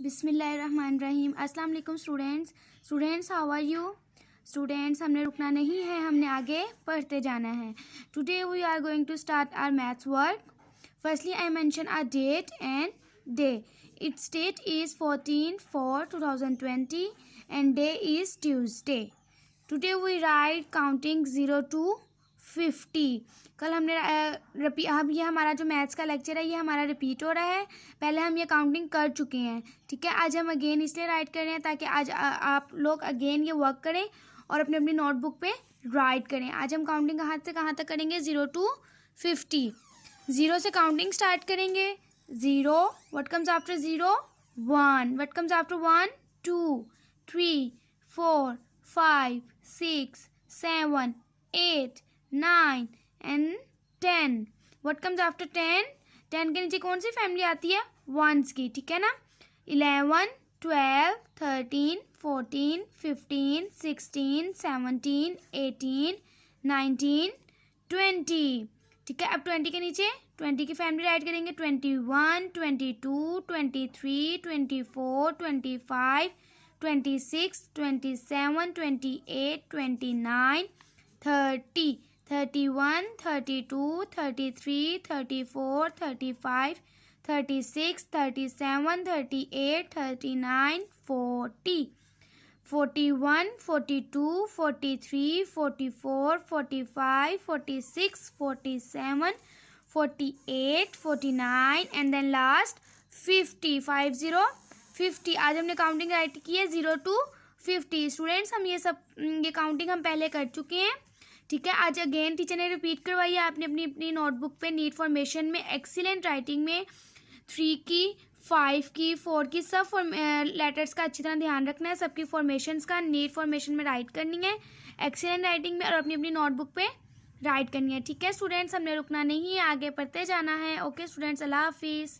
बिस्मिल्लाहिर्रहमानिर्रहीम। अस्सलाम वालेकुम students how are you students. हमने रुकना नहीं है, हमने आगे पढ़ते जाना है। Today we are going to start our maths work. Firstly I mention a date and day. It's date is 14/4/2020 and day is Tuesday. Today we write counting 0 to 50। कल हमने अब ये हमारा जो मैथ्स का लेक्चर है ये हमारा रिपीट हो रहा है। पहले हम ये काउंटिंग कर चुके हैं, ठीक है। आज हम अगेन इसलिए राइट कर रहे हैं ताकि आज आप लोग अगेन ये वर्क करें और अपनी अपनी नोटबुक पे राइट करें। आज हम काउंटिंग कहाँ से कहाँ तक करेंगे? 0 to 50। 0 से काउंटिंग स्टार्ट करेंगे। 0, what comes after 0? 1, what comes after 1? 2, 3, 4, 5, 6, 7, 8, 9 and 10. What comes after 10? 10 के नीचे कौन सी फैमिली आती है? वंस की, ठीक है ना। 11, 12, 13, 14, 15, 16, 17, 18, 19, 20, ठीक है। अब 20 के नीचे 20 की फैमिली राइट करेंगे। 21, 22, 23, 24, 25, 26, 27, 28, 29, 30, 31, 32, 33, 34, 35, 36, 37, 38, 39, 40, 41, 42, 43, 44, 45, 46, 47, 48, 49 and then last 50, 50। आज हमने काउंटिंग राइट की है 0 to 50। स्टूडेंट्स हम ये काउंटिंग हम पहले कर चुके हैं, ठीक है। आज अगेन टीचर ने रिपीट करवाई है। आपने अपनी अपनी नोटबुक पे नीट फॉर्मेशन में एक्सीलेंट राइटिंग में 3 की, 5 की, 4 की सब लेटर्स का अच्छी तरह ध्यान रखना है। सबकी फॉर्मेशंस का नीट फॉर्मेशन में राइट करनी है एक्सीलेंट राइटिंग में और अपनी अपनी नोटबुक पे राइट करनी है, ठीक है। स्टूडेंट्स हमने रुकना नहीं है, आगे पढ़ते जाना है। ओके स्टूडेंट्स, अल्लाह हाफिज़।